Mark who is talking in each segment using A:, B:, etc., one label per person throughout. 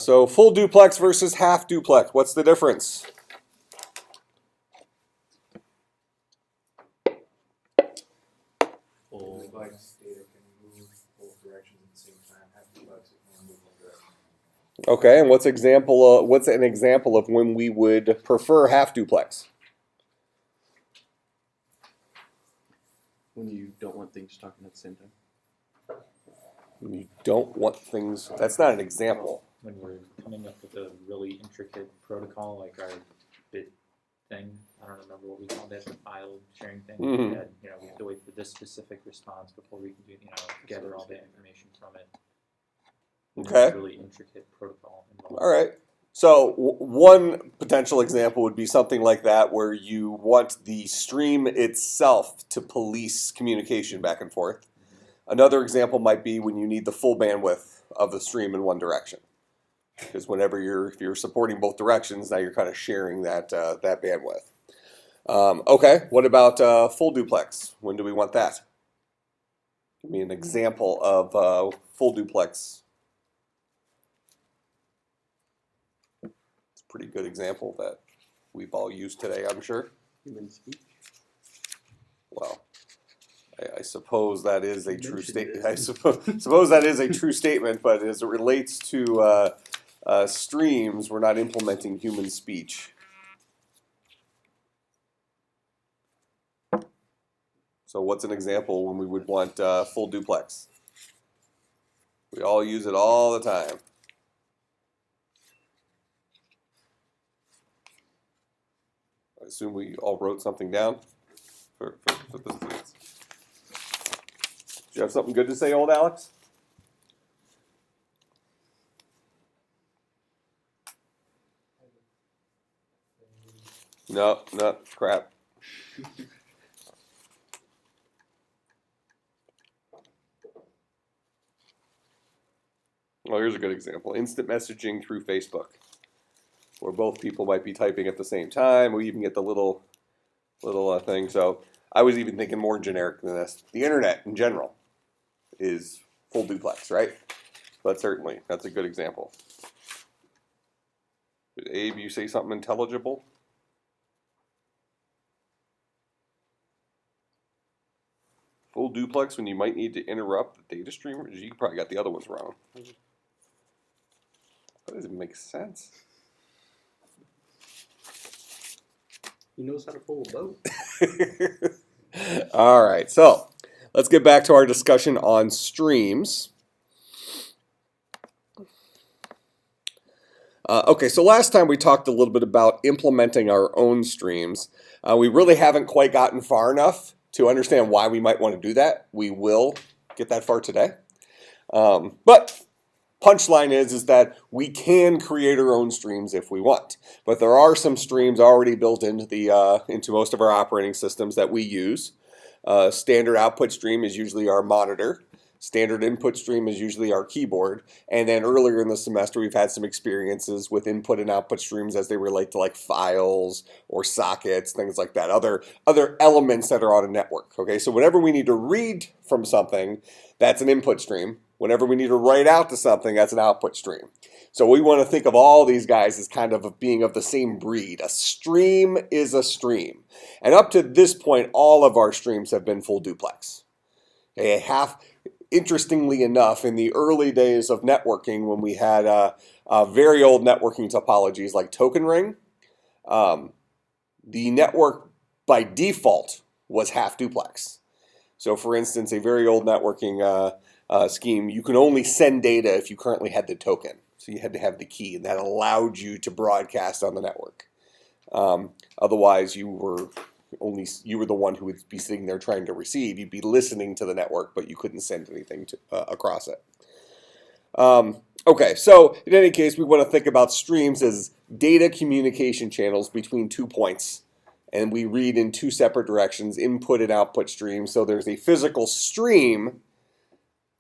A: So full duplex versus half duplex. What's the difference?
B: Full duplex data can move both directions at the same time. Half duplex it can only move one direction.
A: Okay, and what's an example of when we would prefer half duplex?
C: When you don't want things talking at the same time.
A: You don't want things. That's not an example.
D: When we're coming up with a really intricate protocol, like our bit thing, I don't remember what we called it, the file sharing thing.
A: Mhm.
D: We had, we have to wait for this specific response before we can do, gather all the information from it.
A: Okay.
D: Really intricate protocol involved.
A: All right. So one potential example would be something like that, where you want the stream itself to police communication back and forth. Another example might be when you need the full bandwidth of the stream in one direction, because if you're supporting both directions, now you're kind of sharing that bandwidth. Okay. What about full duplex? When do we want that? Give me an example of full duplex. Pretty good example that we've all used today, I'm sure.
C: Human speech.
A: Well, I suppose that is a true statement. I suppose that is a true statement, but as it relates to streams, we're not implementing human speech. So what's an example when we would want full duplex? We all use it all the time. I assume we all wrote something down for this. Do you have something good to say, old Alex? No, crap. Well, here's a good example. Instant messaging through Facebook, where both people might be typing at the same time. We even get the little thing. So I was even thinking more generic than this. The internet in general is full duplex, right? But certainly, that's a good example. Did Abe, you say something intelligible? Full duplex when you might need to interrupt the data stream? You probably got the other ones wrong. That doesn't make sense.
C: He knows how to pull a boat.
A: All right, so let's get back to our discussion on streams. Okay, so last time we talked a little bit about implementing our own streams. We really haven't quite gotten far enough to understand why we might want to do that. We will get that far today. But punchline is that we can create our own streams if we want. But there are some streams already built into most of our operating systems that we use. Standard output stream is usually our monitor. Standard input stream is usually our keyboard. And then earlier in the semester, we've had some experiences with input and output streams as they relate to like files or sockets, things like that, other elements that are on a network. Okay, so whenever we need to read from something, that's an input stream. Whenever we need to write out to something, that's an output stream. So we want to think of all these guys as kind of being of the same breed. A stream is a stream. And up to this point, all of our streams have been full duplex. Interestingly enough, in the early days of networking, when we had very old networking topologies like token ring, the network by default was half duplex. So for instance, a very old networking scheme, you can only send data if you currently had the token. So you had to have the key, and that allowed you to broadcast on the network. Otherwise, you were the one who would be sitting there trying to receive. You'd be listening to the network, but you couldn't send anything across it. Okay, so in any case, we want to think about streams as data communication channels between 2 points. And we read in 2 separate directions, input and output streams. So there's a physical stream,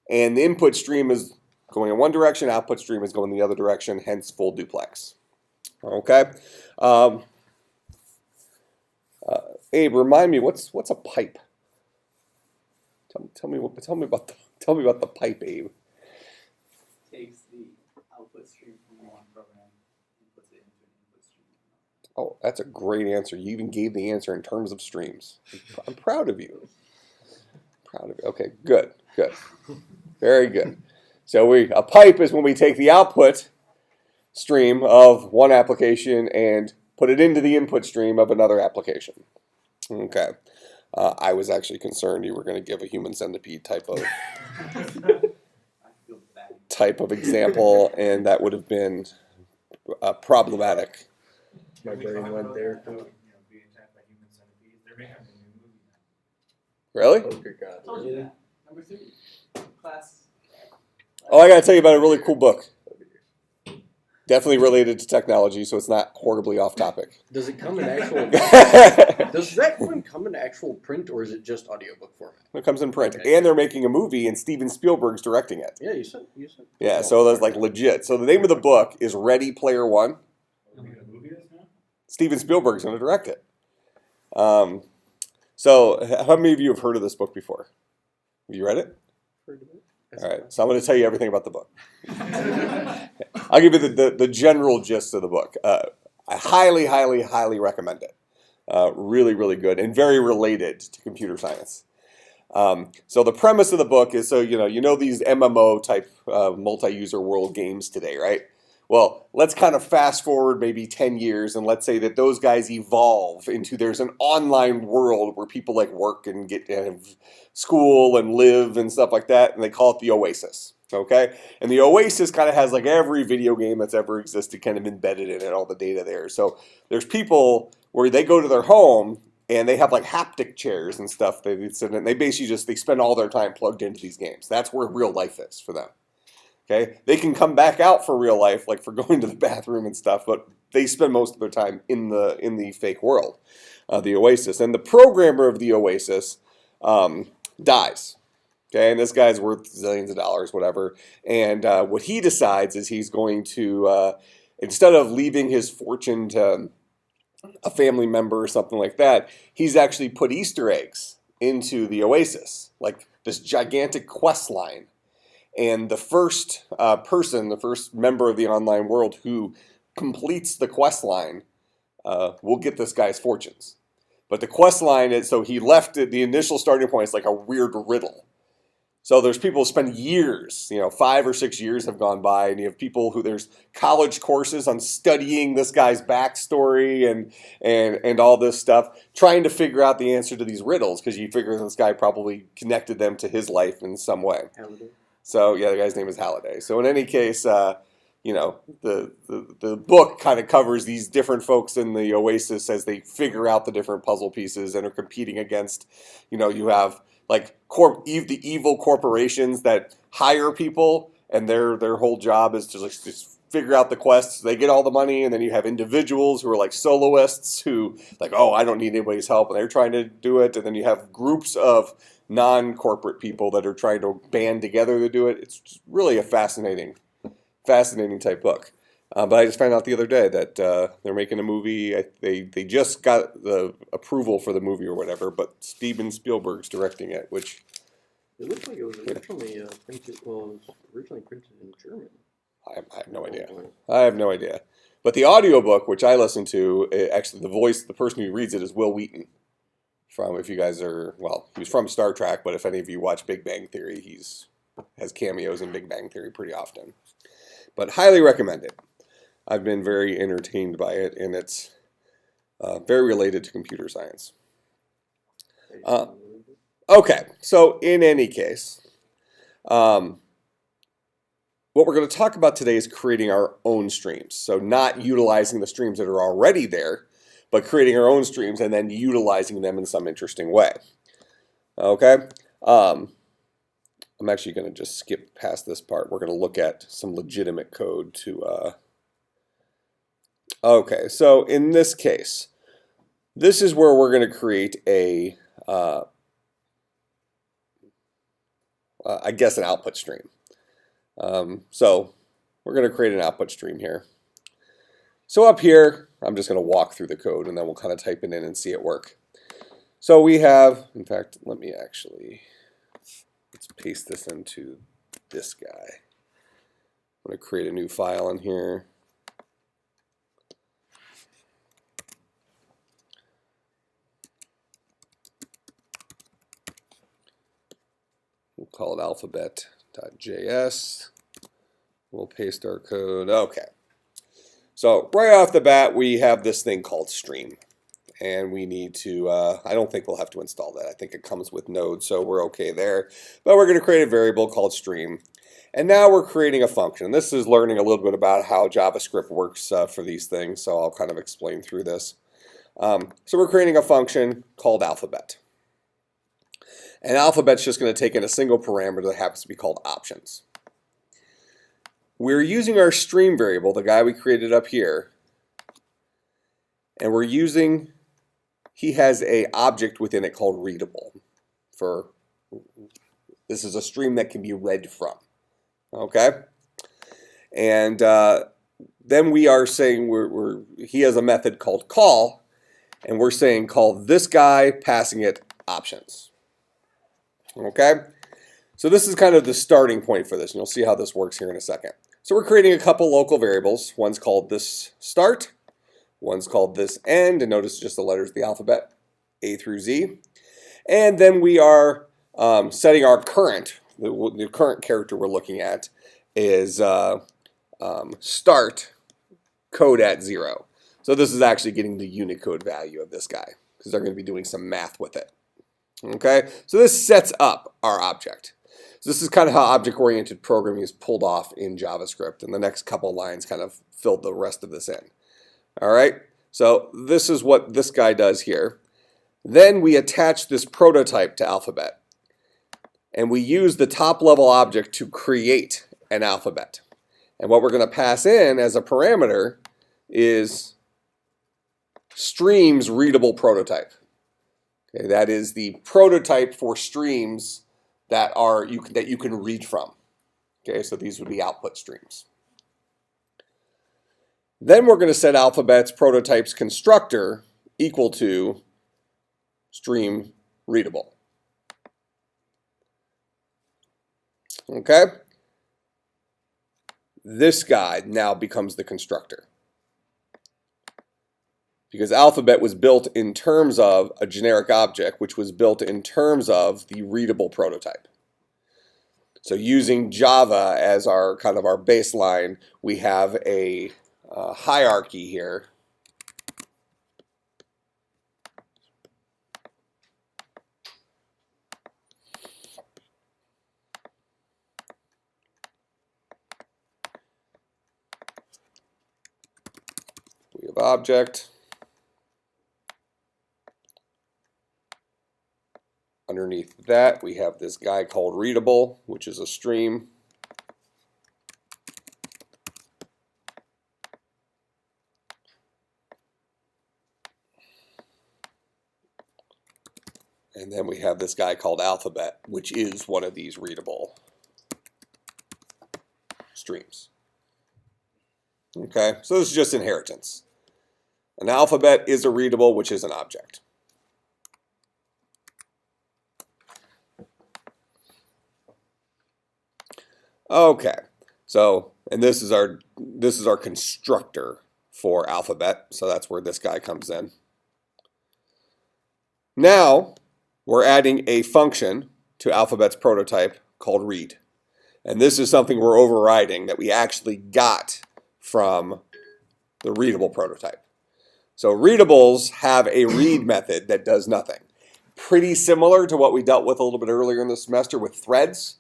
A: and the input stream is going in one direction, output stream is going the other direction, hence full duplex. Okay. Abe, remind me, what's a pipe? Tell me about the pipe, Abe.
E: Takes the output
B: stream from one program and puts it into an input stream.
A: Oh, that's a great answer. You even gave the answer in terms of streams. I'm proud of you. Proud of you. Okay, good, good. Very good. So a pipe is when we take the output stream of one application and put it into the input stream of another application. Okay. I was actually concerned you were going to give a human centipede
B: I feel bad.
A: type of example, and that would have been problematic.
C: My
B: We
C: brain
B: talked
C: went
B: about
C: there.
B: that, being attacked by human centipedes. They're making a new movie now.
A: Really?
C: Oh, good God.
B: Told you that. Number 3. Class.
A: Oh, I got to tell you about a really cool book. Definitely related to technology, so it's not horribly off topic.
C: Does it come in actual?
A: It
C: Does that one come in actual print, or is it just audiobook format?
A: comes in print,
C: Okay.
A: and they're making a movie, and Steven Spielberg's directing it.
C: Yeah, you said.
A: Yeah, so that's like legit. So the name of the book is Ready Player One.
B: Are we gonna movie this now?
A: Steven Spielberg's going to direct it. So how many of you have heard of this book before? Have you read it? All right, so I'm going to tell you everything about the book. I'll give you the general gist of the book. I highly, highly, highly recommend it. Really, really good and very related to computer science. So the premise of the book is, so you know these MMO type multi-user world games today, right? Well, let's kind of fast forward maybe 10 years, and let's say that those guys evolve into there's an online world where people like work and get school and live and stuff like that, and they call it the Oasis. Okay, and the Oasis kind of has like every video game that's ever existed kind of embedded in it, all the data there. So there's people where they go to their home and they have like haptic chairs and stuff. They sit in, they basically they spend all their time plugged into these games. That's where real life is for them. Okay, they can come back out for real life, like for going to the bathroom and stuff, but they spend most of their time in the fake world, the Oasis. And the programmer of the Oasis dies. Okay, and this guy's worth zillions of dollars, whatever. And what he decides is he's going to, instead of leaving his fortune to a family member or something like that, he's actually put Easter eggs into the Oasis, like this gigantic quest line. And the first person, the first member of the online world who completes the quest line will get this guy's fortunes. But the quest line is, so he left it, the initial starting point is like a weird riddle. So there's people who spend years, 5 or 6 years have gone by, and you have people who there's college courses on studying this guy's backstory and all this stuff, trying to figure out the answer to these riddles, because you figure this guy probably connected them to his life in some way.
C: Halliday.
A: So yeah, the guy's name is Halliday. So in any case, the book kind of covers these different folks in the Oasis as they figure out the different puzzle pieces and are competing against, you have like the evil corporations that hire people, and their whole job is to just figure out the quests. They get all the money, and then you have individuals who are like soloists who like, oh, I don't need anybody's help, and they're trying to do it. And then you have groups of non-corporate people that are trying to band together to do it. It's really a fascinating type book. But I just found out the other day that they're making a movie. They just got the approval for the movie or whatever, but Steven Spielberg's directing it, which
C: It looks like it was originally printed. Well, it was originally printed in German.
A: I have no idea. I have no idea. But the audiobook, which I listen to, actually the person who reads it is Will Wheaton. If you guys are, he was from Star Trek, but if any of you watch Big Bang Theory, has cameos in Big Bang Theory pretty often. But highly recommend it. I've been very entertained by it, and it's very related to computer science. Okay, so in any case, what we're going to talk about today is creating our own streams. So not utilizing the streams that are already there, but creating our own streams and then utilizing them in some interesting way. Okay? I'm actually going to just skip past this part. We're going to look at some legitimate code to... Okay, so in this case, this is where we're going to create I guess an output stream. So we're going to create an output stream here. So up here, I'm just going to walk through the code, and then we'll kind of type it in and see it work. So we have, in fact, let's paste this into this guy. I'm going to create a new file in here. We'll call it alphabet.js. We'll paste our code. Okay. So right off the bat, we have this thing called stream. And we need to, I don't think we'll have to install that. I think it comes with Node, so we're okay there. But we're going to create a variable called stream. And now we're creating a function. This is learning a little bit about how JavaScript works for these things, so I'll kind of explain through this. So we're creating a function called alphabet. And alphabet's just going to take in a single parameter that happens to be called options. We're using our stream variable, the guy we created up here, and we're using, he has an object within it called readable. This is a stream that can be read from. Okay? And then we are saying, he has a method called call, and we're saying call this guy, passing it options. Okay? So this is kind of the starting point for this, and you'll see how this works here in a second. So we're creating a couple local variables. One's called this start, one's called this end, and notice just the letters of the alphabet, A through Z. And then we are setting our current, the current character we're looking at is start code at 0. So this is actually getting the Unicode value of this guy, because they're going to be doing some math with it. Okay, so this sets up our object. So this is kind of how object-oriented programming is pulled off in JavaScript, and the next couple lines kind of filled the rest of this in. All right, so this is what this guy does here. Then we attach this prototype to alphabet, and we use the top-level object to create an alphabet. And what we're going to pass in as a parameter is streams readable prototype. Okay, that is the prototype for streams that you can read from. Okay, so these would be output streams. Then we're going to set alphabet's prototype's constructor equal to stream readable. Okay? This guy now becomes the constructor, because alphabet was built in terms of a generic object, which was built in terms of the readable prototype. So using Java as our kind of our baseline, we have a hierarchy here. We have object. Underneath that, we have this guy called readable, which is a stream. And then we have this guy called alphabet, which is one of these readable streams. Okay, so this is just inheritance. An alphabet is a readable, which is an object. Okay, so and this is our constructor for alphabet, so that's where this guy comes in. Now we're adding a function to alphabet's prototype called read, and this is something we're overriding that we actually got from the readable prototype. So readables have a read method that does nothing, pretty similar to what we dealt with a little bit earlier in the semester with threads.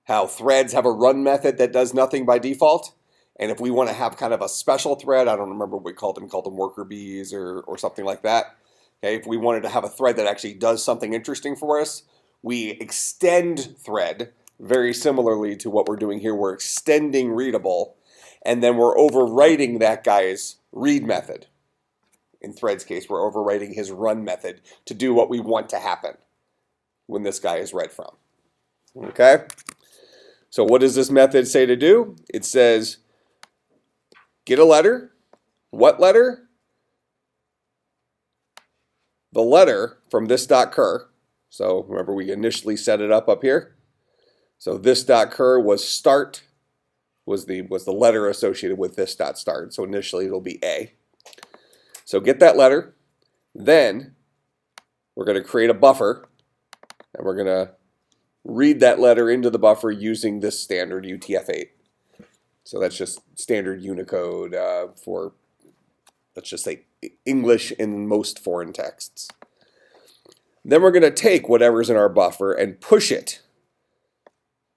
A: How threads have a run method that does nothing by default, and if we want to have kind of a special thread, I don't remember what we called them worker bees or something like that. Okay, if we wanted to have a thread that actually does something interesting for us, we extend thread very similarly to what we're doing here. We're extending readable, and then we're overwriting that guy's read method. In thread's case, we're overwriting his run method to do what we want to happen when this guy is read from. Okay? So what does this method say to do? It says, get a letter. What letter? The letter from this.cur. So remember we initially set it up here. So this.cur was start was the letter associated with this dot start. So initially it'll be A. So get that letter. Then we're going to create a buffer, and we're going to read that letter into the buffer using this standard UTF-8. So that's just standard Unicode for, let's just say, English in most foreign texts. Then we're going to take whatever's in our buffer and push it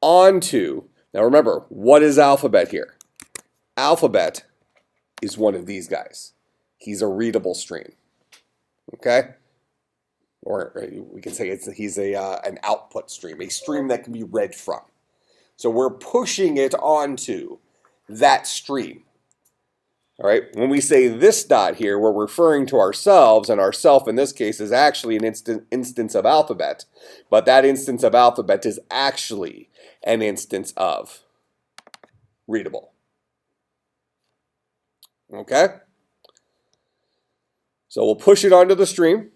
A: onto, now remember, what is alphabet here? Alphabet is one of these guys. He's a readable stream, okay? Or we can say he's an output stream, a stream that can be read from. So we're pushing it onto that stream. All right, when we say this dot here, we're referring to ourselves, and ourself in this case is actually an instance of alphabet, but that instance of alphabet is actually an instance of readable. Okay? So we'll push it onto the stream.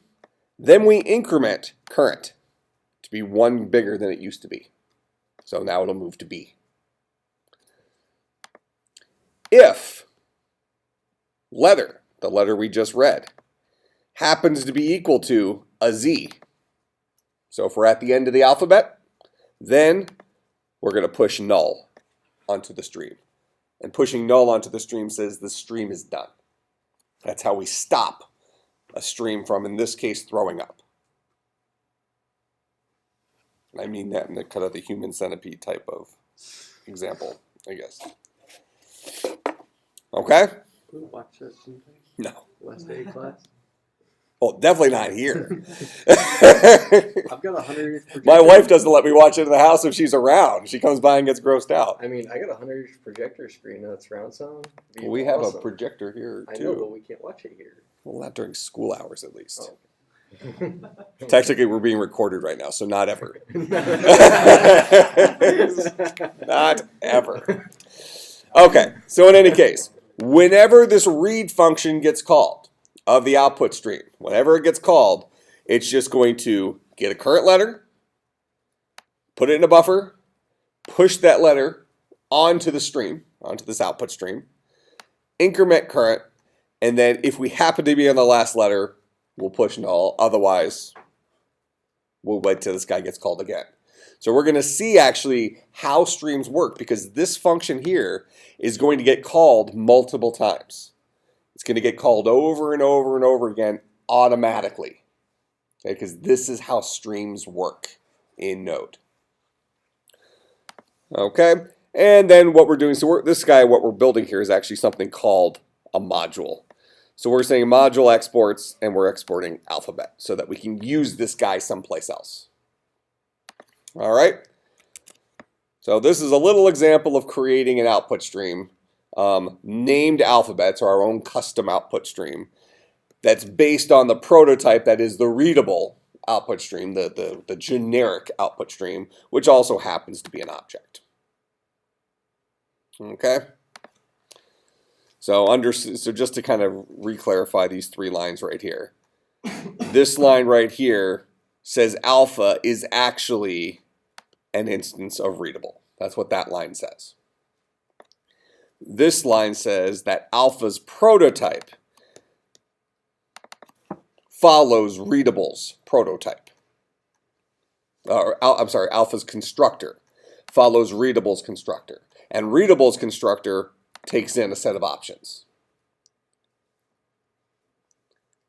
A: Then we increment current to be 1 bigger than it used to be. So now it'll move to B. If letter, the letter we just read, happens to be equal to a Z, so if we're at the end of the alphabet, then we're going to push null onto the stream. And pushing null onto the stream says the stream is done. That's how we stop a stream from, in this case, throwing up. I mean that in the kind of the human centipede type of example, I guess. Okay?
C: Can we watch that sometime?
A: No.
C: Last day of class?
A: Oh, definitely not here.
C: I've got 100 projector.
A: My wife doesn't let me watch it in the house if she's around. She comes by and gets grossed out.
C: I mean, I got a 100 projector screen and it's surround sound.
A: Well, we have
C: awesome.
A: a projector here,
C: I know, but
A: too.
C: we can't watch it here.
A: Well, not during school hours, at least.
C: Oh.
A: Technically, we're being recorded right now, so not ever. Not ever. Okay, so in any case, whenever this read function gets called of the output stream, whenever it gets called, it's just going to get a current letter, put it in a buffer, push that letter onto the stream, onto this output stream, increment current, and then if we happen to be on the last letter, we'll push null. Otherwise, we'll wait till this guy gets called again. So we're going to see actually how streams work, because this function here is going to get called multiple times. It's going to get called over and over and over again automatically. Okay, because this is how streams work in Node. Okay, and then what we're doing, so this guy, what we're building here is actually something called a module. So we're saying module exports, and we're exporting alphabet so that we can use this guy someplace else. All right. So this is a little example of creating an output stream named alphabets, or our own custom output stream, that's based on the prototype that is the readable output stream, the generic output stream, which also happens to be an object. Okay. So just to kind of re-clarify these 3 lines right here. This line right here says alpha is actually an instance of readable. That's what that line says. This line says that alpha's prototype follows readable's prototype. I'm sorry, alpha's constructor follows readable's constructor. And readable's constructor takes in a set of options.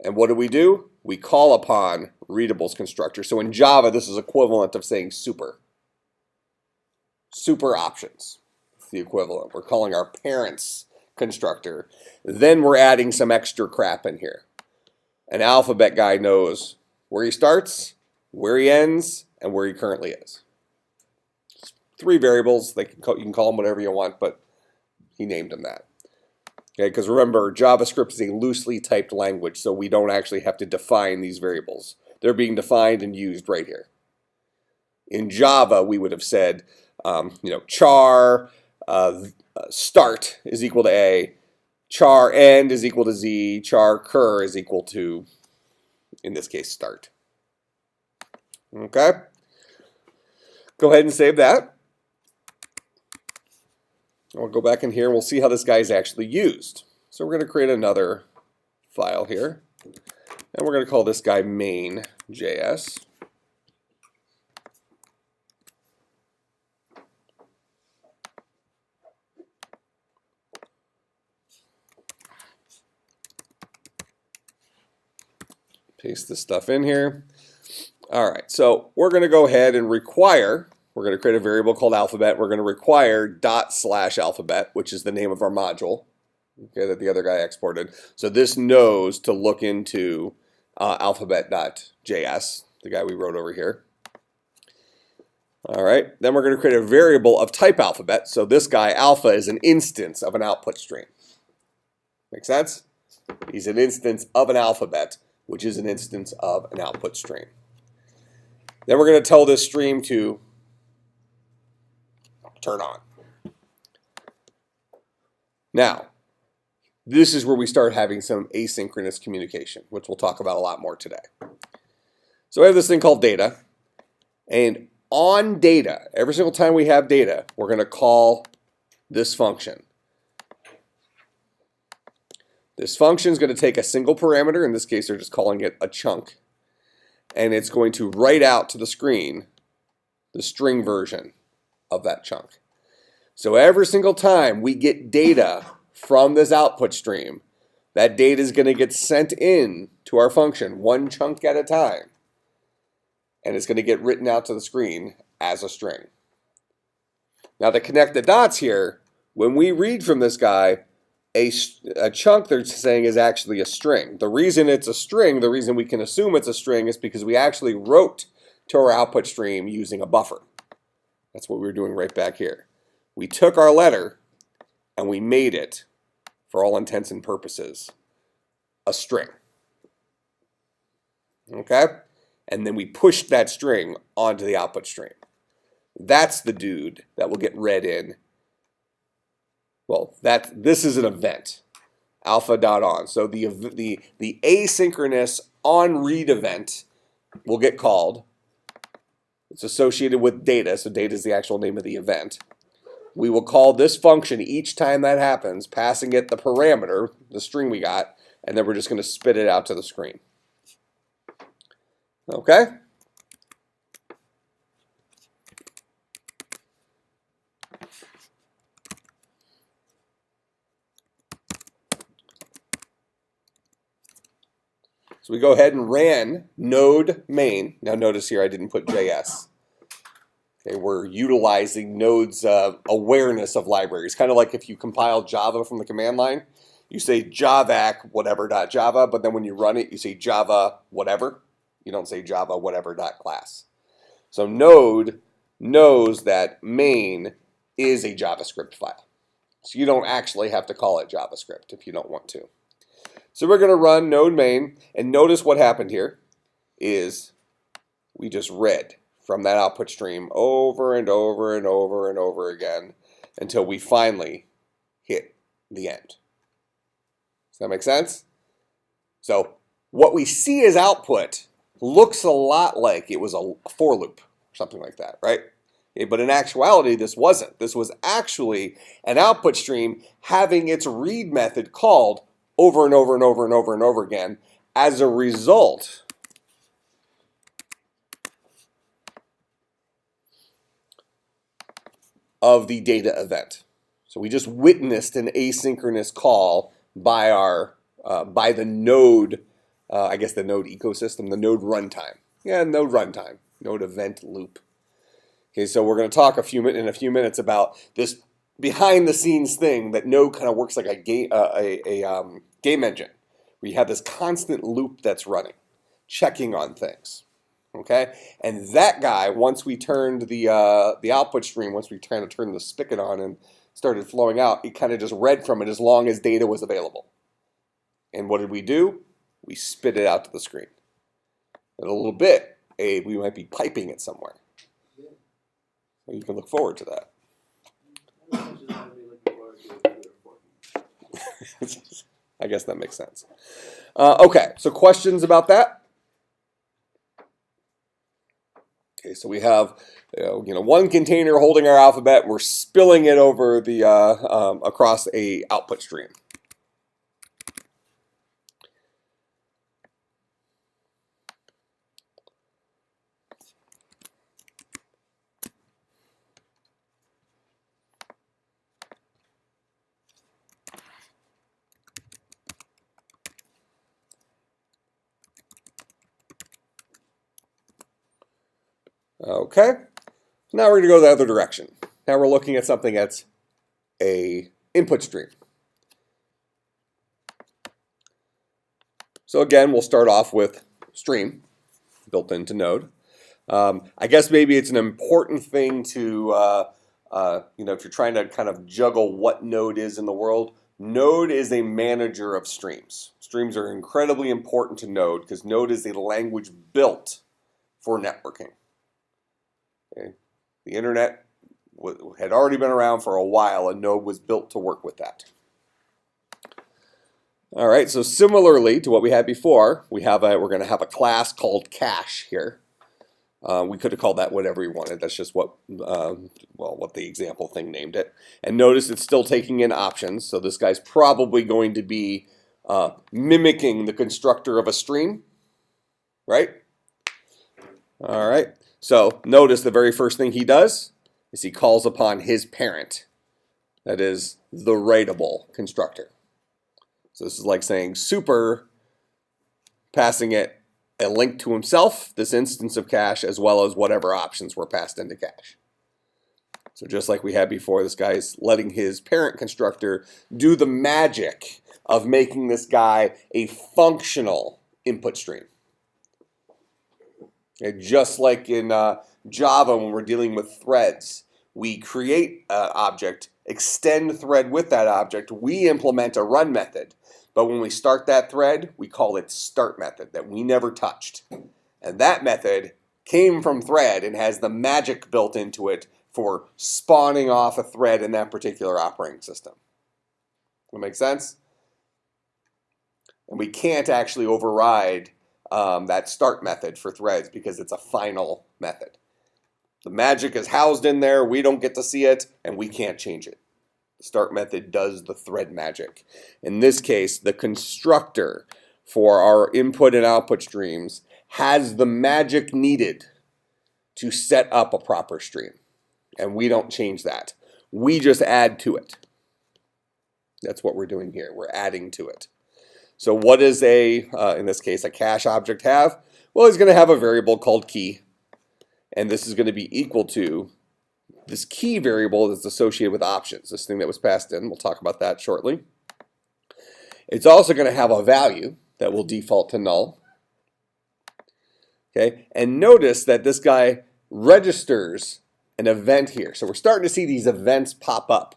A: And what do? We call upon readable's constructor. So in Java, this is equivalent of saying super. Super options. It's the equivalent. We're calling our parents constructor. Then we're adding some extra crap in here. An alphabet guy knows where he starts, where he ends, and where he currently is. 3 variables. You can call them whatever you want, but he named them that. Okay, because remember, JavaScript is a loosely typed language, so we don't actually have to define these variables. They're being defined and used right here. In Java, we would have said, char start is equal to A, char end is equal to Z, char cur is equal to, in this case, start. Okay? Go ahead and save that. We'll go back in here and we'll see how this guy is actually used. So we're going to create another file here, and we're going to call this guy main.js. Paste this stuff in here. All right, so we're going to go ahead and require, we're going to create a variable called alphabet. We're going to require ./alphabet, which is the name of our module, okay, that the other guy exported. So this knows to look into alphabet.js, the guy we wrote over here. All right, then we're going to create a variable of type alphabet. So this guy, alpha, is an instance of an output stream. Make sense? He's an instance of an alphabet, which is an instance of an output stream. Then we're going to tell this stream to turn on. Now, this is where we start having some asynchronous communication, which we'll talk about a lot more today. So we have this thing called data, and on data, every single time we have data, we're going to call this function. This function is going to take a single parameter, in this case they're just calling it a chunk, and it's going to write out to the screen the string version of that chunk. So every single time we get data from this output stream, that data is going to get sent in to our function one chunk at a time, and it's going to get written out to the screen as a string. Now to connect the dots here, when we read from this guy, a chunk they're saying is actually a string. The reason it's a string, the reason we can assume it's a string is because we actually wrote to our output stream using a buffer. That's what we were doing right back here. We took our letter and we made it, for all intents and purposes, a string. Okay? And then we pushed that string onto the output stream. That's the dude that will get read in. Well, this is an event, alpha.on. So the asynchronous on read event will get called. It's associated with data, so data is the actual name of the event. We will call this function each time that happens, passing it the parameter, the string we got, and then we're just going to spit it out to the screen. Okay? So we go ahead and ran node main. Now notice here I didn't put JS. Okay, we're utilizing Node's awareness of libraries. Kind of like if you compile Java from the command line, you say javac whatever.java, but then when you run it, you say java whatever. You don't say java whatever.class. So Node knows that main is a JavaScript file. So you don't actually have to call it JavaScript if you don't want to. So we're going to run node main, and notice what happened here is we just read from that output stream over and over and over and over again until we finally hit the end. Does that make sense? So what we see as output looks a lot like it was a for loop or something like that, right? Okay, but in actuality, this wasn't. This was actually an output stream having its read method called over and over and over and over and over again as a result of the data event. So we just witnessed an asynchronous call by our by the node, I guess the node ecosystem, the node runtime. Yeah, node runtime, node event loop. Okay, so we're going to talk in a few minutes about this behind the scenes thing that Node kind of works like a game engine, where you have this constant loop that's running, checking on things. Okay, and that guy, once we turned the output stream, once we kind of turned the spigot on and started flowing out, it kind of just read from it as long as data was available. And what did we do? We spit it out to the screen. In a little bit, we might be piping it somewhere. So you can look forward to that. I guess that makes sense. Okay, so questions about that? Okay, so we have one container holding our alphabet. We're spilling it over the across a output stream. Okay, now we're going to go the other direction. Now we're looking at something that's a input stream. So again, we'll start off with stream built into Node. I guess maybe it's an important thing to, if you're trying to kind of juggle what Node is in the world, Node is a manager of streams. Streams are incredibly important to Node because Node is a language built for networking. Okay. The internet had already been around for a while, and Node was built to work with that. All right, so similarly to what we had before, we're going to have a class called cache here. We could have called that whatever we wanted. That's just what the example thing named it. And notice it's still taking in options. So this guy's probably going to be mimicking the constructor of a stream, right? All right. So notice the very first thing he does is he calls upon his parent. That is the writable constructor. So this is like saying super, passing it a link to himself, this instance of cache, as well as whatever options were passed into cache. So just like we had before, this guy is letting his parent constructor do the magic of making this guy a functional input stream. Okay, just like in Java when we're dealing with threads, we create an object, extend thread with that object, we implement a run method. But when we start that thread, we call it start method that we never touched. And that method came from thread and has the magic built into it for spawning off a thread in that particular operating system. That make sense? And we can't actually override that start method for threads because it's a final method. The magic is housed in there, we don't get to see it, and we can't change it. The start method does the thread magic. In this case, the constructor for our input and output streams has the magic needed to set up a proper stream. And we don't change that. We just add to it. That's what we're doing here. We're adding to it. So what does in this case, a cache object have? Well, it's going to have a variable called key. And this is going to be equal to this key variable that's associated with options, this thing that was passed in. We'll talk about that shortly. It's also going to have a value that will default to null. Okay, and notice that this guy registers an event here. So we're starting to see these events pop up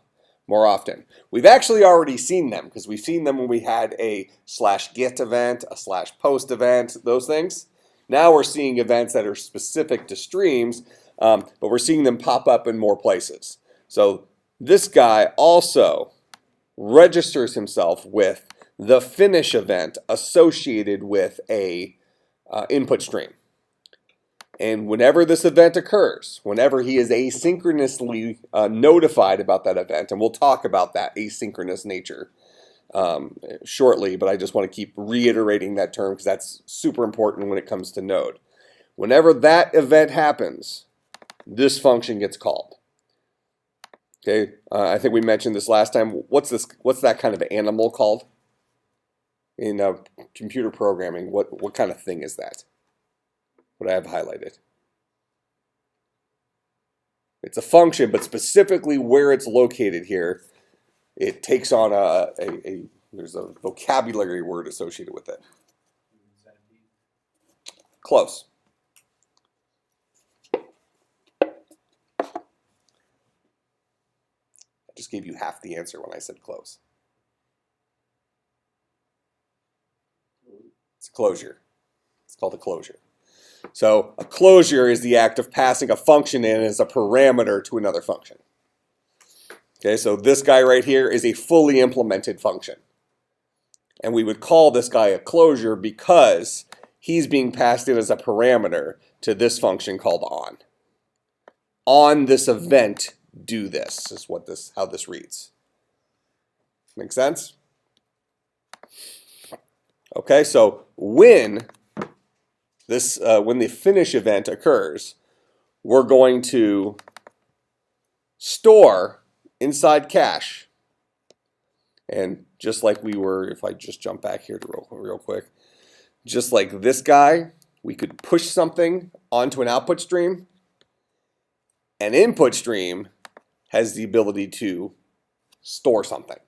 A: more often. We've actually already seen them because we've seen them when we had a /get event, a /post event, those things. Now we're seeing events that are specific to streams, but we're seeing them pop up in more places. So this guy also registers himself with the finish event associated with a input stream. And whenever this event occurs, whenever he is asynchronously notified about that event, and we'll talk about that asynchronous nature shortly, but I just want to keep reiterating that term because that's super important when it comes to Node. Whenever that event happens, this function gets called. Okay, I think we mentioned this last time. What's that kind of animal called in computer programming? What kind of thing is that? What I have highlighted. It's a function, but specifically where it's located here, it takes on there's a vocabulary word associated with it. Close. I just gave you half the answer when I said close. It's a closure. It's called a closure. So a closure is the act of passing a function in as a parameter to another function. Okay, so this guy right here is a fully implemented function. And we would call this guy a closure because he's being passed in as a parameter to this function called on. On this event, do this is how this reads. Make sense? Okay, so when the finish event occurs, we're going to store inside cache. And just like we were, if I just jump back here to real quick, just like this guy, we could push something onto an output stream. An input stream has the ability to store something,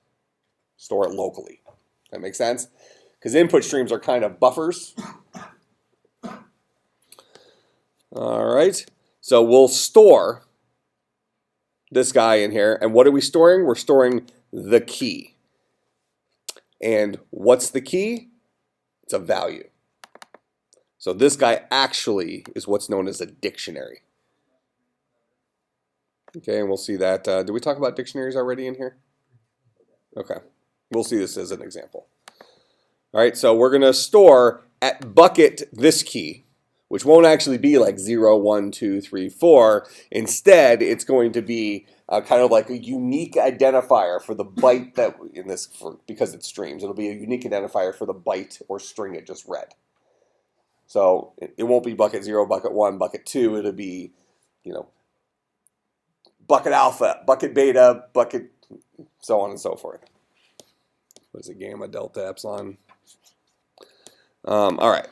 A: store it locally. That makes sense? Because input streams are kind of buffers. All right, so we'll store this guy in here. And what are we storing? We're storing the key. And what's the key? It's a value. So this guy actually is what's known as a dictionary. Okay, and we'll see that. Did we talk about dictionaries already in here? Okay, we'll see this as an example. All right, so we're going to store at bucket this key, which won't actually be like 0, 1, 2, 3, 4. Instead, it's going to be kind of like a unique identifier for the byte that because it's streams. It'll be a unique identifier for the byte or string it just read. So it won't be bucket 0, bucket 1, bucket 2. It'll be, bucket alpha, bucket beta, bucket, so on and so forth. What is it? Gamma, delta, epsilon. All right.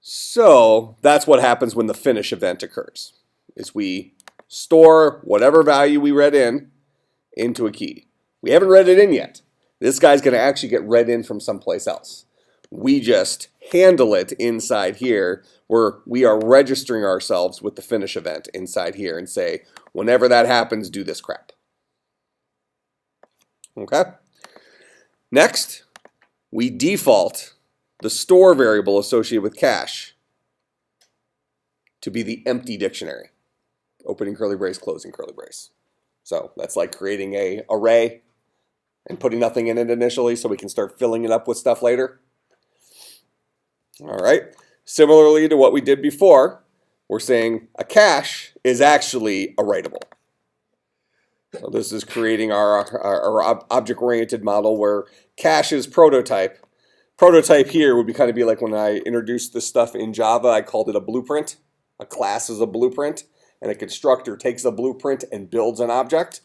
A: So that's what happens when the finish event occurs, is we store whatever value we read into a key. We haven't read it in yet. This guy's going to actually get read in from someplace else. We just handle it inside here where we are registering ourselves with the finish event inside here and say, whenever that happens, do this crap. Okay? Next, we default the store variable associated with cache to be the empty dictionary. Opening curly brace, closing curly brace. So that's like creating an array and putting nothing in it initially so we can start filling it up with stuff later. All right. Similarly to what we did before, we're saying a cache is actually a writable. So this is creating our object-oriented model where cache is prototype. Prototype here would kind of be like when I introduced this stuff in Java, I called it a blueprint. A class is a blueprint, and a constructor takes a blueprint and builds an object.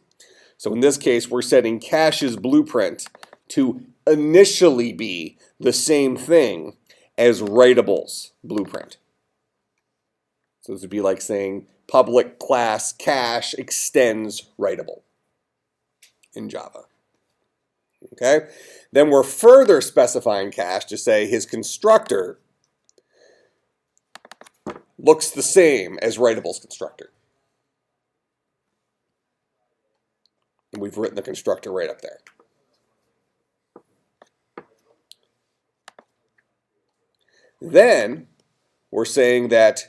A: So in this case, we're setting cache's blueprint to initially be the same thing as writable's blueprint. So this would be like saying public class cache extends writable in Java. Okay? Then we're further specifying cache to say his constructor looks the same as writable's constructor. And we've written the constructor right up there. Then we're saying that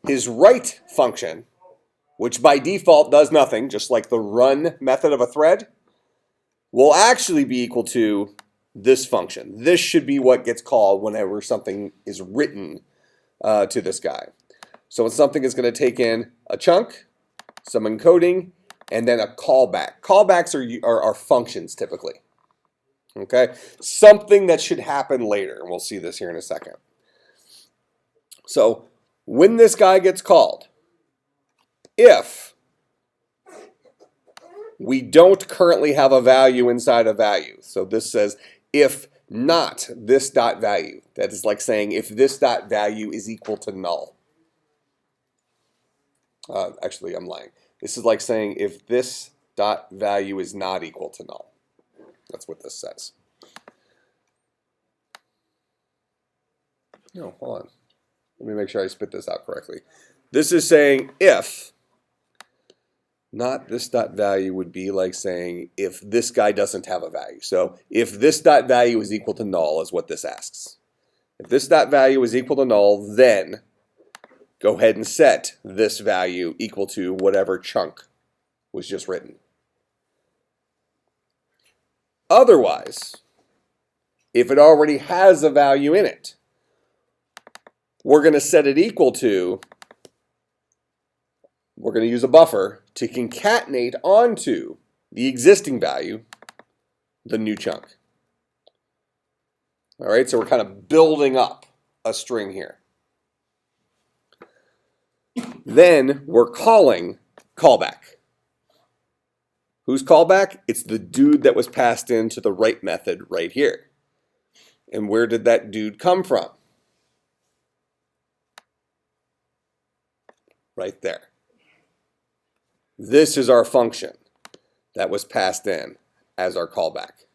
A: his write function, which by default does nothing, just like the run method of a thread, will actually be equal to this function. This should be what gets called whenever something is written to this guy. So when something is going to take in a chunk, some encoding, and then a callback. Callbacks are functions typically. Okay? Something that should happen later, and we'll see this here in a second. So when this guy gets called, if we don't currently have a value inside a value, so this says if not this dot value, that is like saying if this dot value is equal to null. Actually, I'm lying. This is like saying if this dot value is not equal to null. That's what this says. No, hold on. Let me make sure I spit this out correctly. This is saying if, not this dot value would be like saying if this guy doesn't have a value. So if this dot value is equal to null is what this asks. If this dot value is equal to null, then go ahead and set this value equal to whatever chunk was just written. Otherwise, if it already has a value in it, we're going to set it equal to, we're going to use a buffer to concatenate onto the existing value, the new chunk. All right, so we're kind of building up a string here. Then we're calling callback. Who's callback? It's the dude that was passed into the right method right here. And where did that dude come from? Right there. This is our function that was passed in as our callback.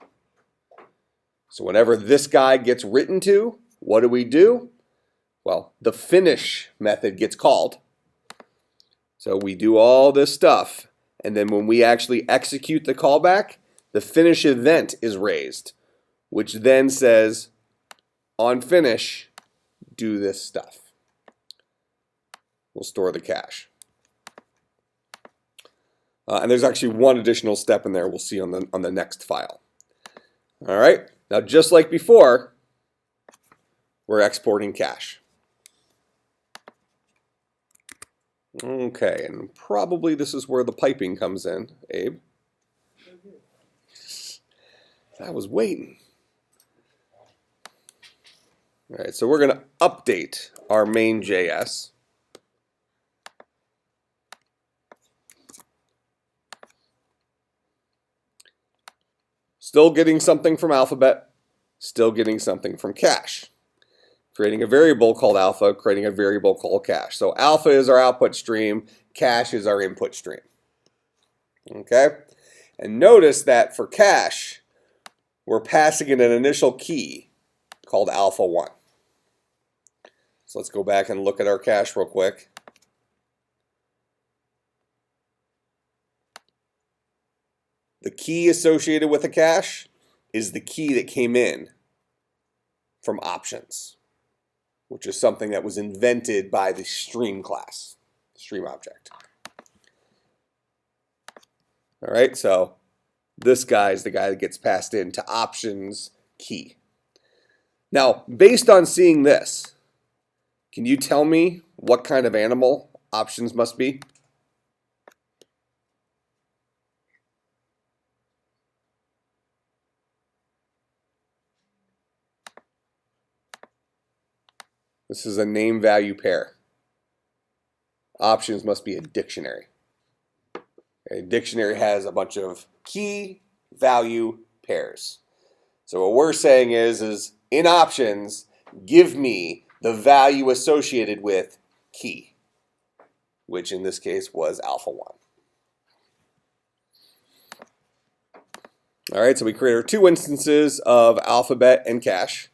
A: So whenever this guy gets written to, what do? Well, the finish method gets called. So we do all this stuff, and then when we actually execute the callback, the finish event is raised, which then says, on finish, do this stuff. We'll store the cache. And there's actually one additional step in there we'll see on the next file. All right, now just like before, we're exporting cache. Okay, and probably this is where the piping comes in, Abe. I was waiting. All right, so we're going to update our main.js. Still getting something from Alphabet, still getting something from cache. Creating a variable called alpha, creating a variable called cache. So alpha is our output stream, cache is our input stream. Okay? And notice that for cache, we're passing in an initial key called alpha1. So let's go back and look at our cache real quick. The key associated with the cache is the key that came in from options, which is something that was invented by the stream class, stream object. All right, so this guy is the guy that gets passed into options key. Now, based on seeing this, can you tell me what kind of animal options must be? This is a name value pair. Options must be a dictionary. A dictionary has a bunch of key value pairs. So what we're saying is in options, give me the value associated with key, which in this case was alpha1. All right, so we created our two instances of alphabet and cache.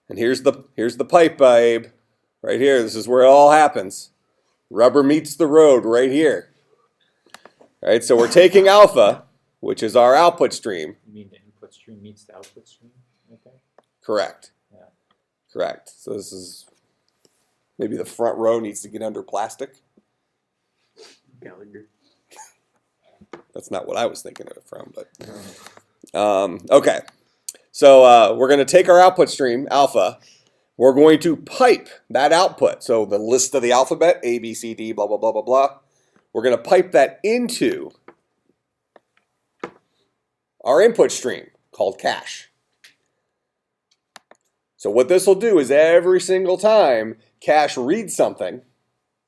A: And here's the pipe, babe. Right here, this is where it all happens. Rubber meets the road right here. All right, so we're taking alpha, which is our output stream.
D: You mean the input stream meets the output stream? Okay.
A: Correct.
D: Yeah.
A: Correct. So this is, maybe the front row needs to get under plastic.
C: Gallagher.
A: That's not what I was thinking of it from, but okay. So we're going to take our output stream, alpha. We're going to pipe that output. So the list of the alphabet, A, B, C, D, blah, blah, blah, blah, blah. We're going to pipe that into our input stream called cache. So what this will do is every single time cache reads something,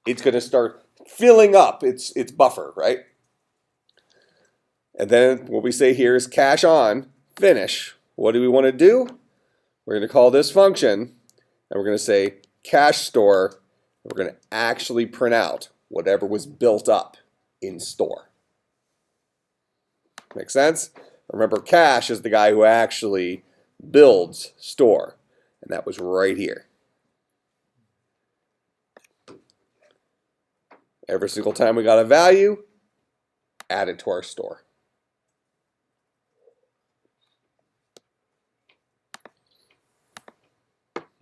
A: it's going to start filling up its buffer, right? And then what we say here is cache on, finish. What do we want to do? We're going to call this function, and we're going to say cache store, and we're going to actually print out whatever was built up in store. Make sense? Remember, cache is the guy who actually builds store, and that was right here. Every single time we got a value, add it to our store.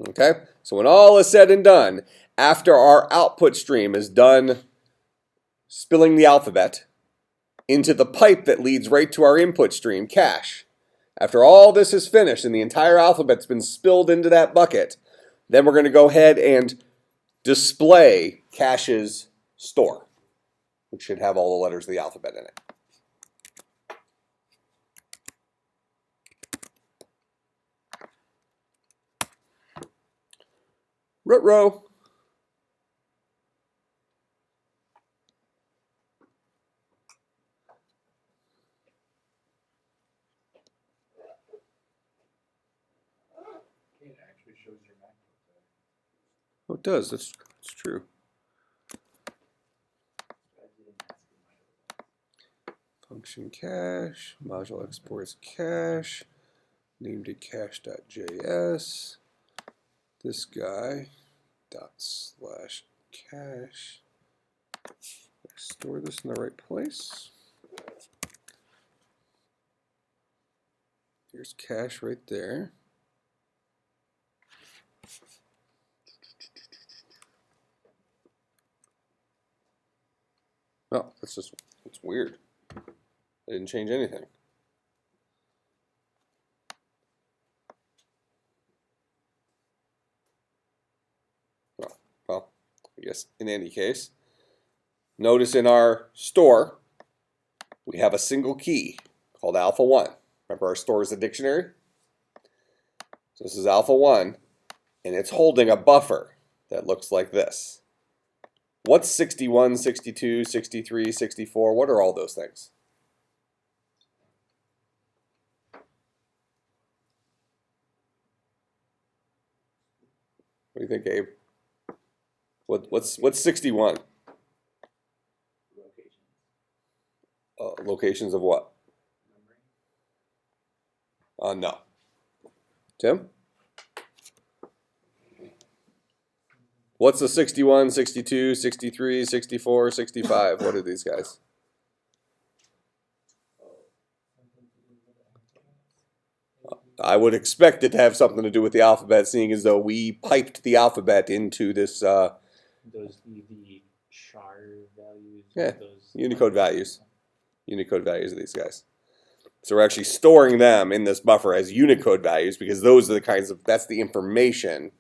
A: Okay, so when all is said and done, after our output stream is done spilling the alphabet into the pipe that leads right to our input stream, cache, after all this is finished and the entire alphabet's been spilled into that bucket, Then we're going to go ahead and display cache's store, which should have all the letters of the alphabet in it. Ruh-roh.
B: It actually shows your MacBook there.
A: Oh, it does. That's true.
B: I didn't ask you my
A: Function cache, module exports cache, named it cache.js. This guy ./cache. Store this in the right place. Here's cache right there. Oh, that's weird. I didn't change anything. Well, I guess in any case, notice in our store, we have a single key called alpha1. Remember our store is a dictionary? So this is alpha1, and it's holding a buffer that looks like this. What's 61, 62, 63, 64? What are all those things? What do you think, Abe? What's 61?
B: location.
A: Locations of what?
B: Memory.
A: No. Tim? What's the 61, 62, 63, 64, 65? What are these guys? I would expect it to have something to do with the alphabet, seeing as though we piped the alphabet into this
D: Those the char values.
A: Yeah,
D: Those
A: Unicode values. Unicode values of these guys. So we're actually storing them in this buffer as Unicode values because those are the kinds of, that's the information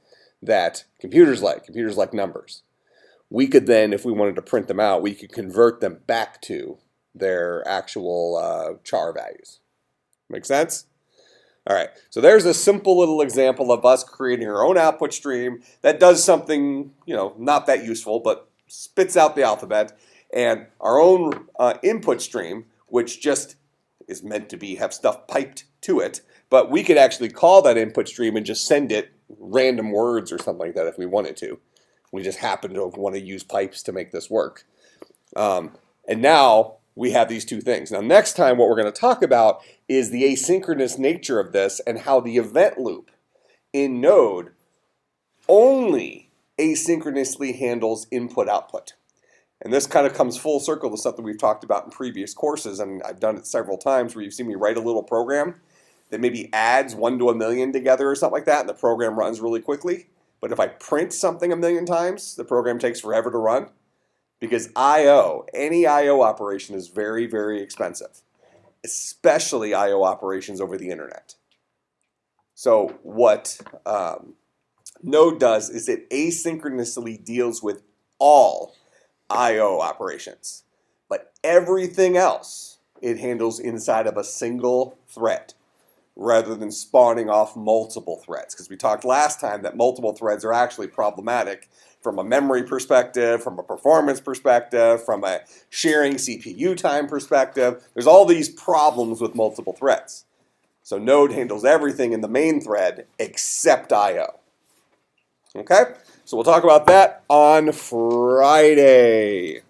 A: that computers like. Computers like numbers. We could then, if we wanted to print them out, we could convert them back to their actual char values. Make sense? All right, so there's a simple little example of us creating our own output stream that does something, not that useful, but spits out the alphabet, and our own input stream, which just is meant to have stuff piped to it, but we could actually call that input stream and just send it random words or something like that if we wanted to. We just happen to want to use pipes to make this work. And now we have these two things. Now next time what we're going to talk about is the asynchronous nature of this and how the event loop in Node only asynchronously handles input-output. And this kind of comes full circle to something we've talked about in previous courses, and I've done it several times where you've seen me write a little program that maybe adds 1 to 1,000,000 together or something like that, and the program runs really quickly. But if I print something 1,000,000 times, the program takes forever to run. Because I/O, any I/O operation is very, very expensive, especially I/O operations over the internet. So what Node does is it asynchronously deals with all I/O operations, but everything else it handles inside of a single thread rather than spawning off multiple threads. Because we talked last time that multiple threads are actually problematic from a memory perspective, from a performance perspective, from a sharing CPU time perspective. There's all these problems with multiple threads. So Node handles everything in the main thread except I/O. Okay? So we'll talk about that on Friday.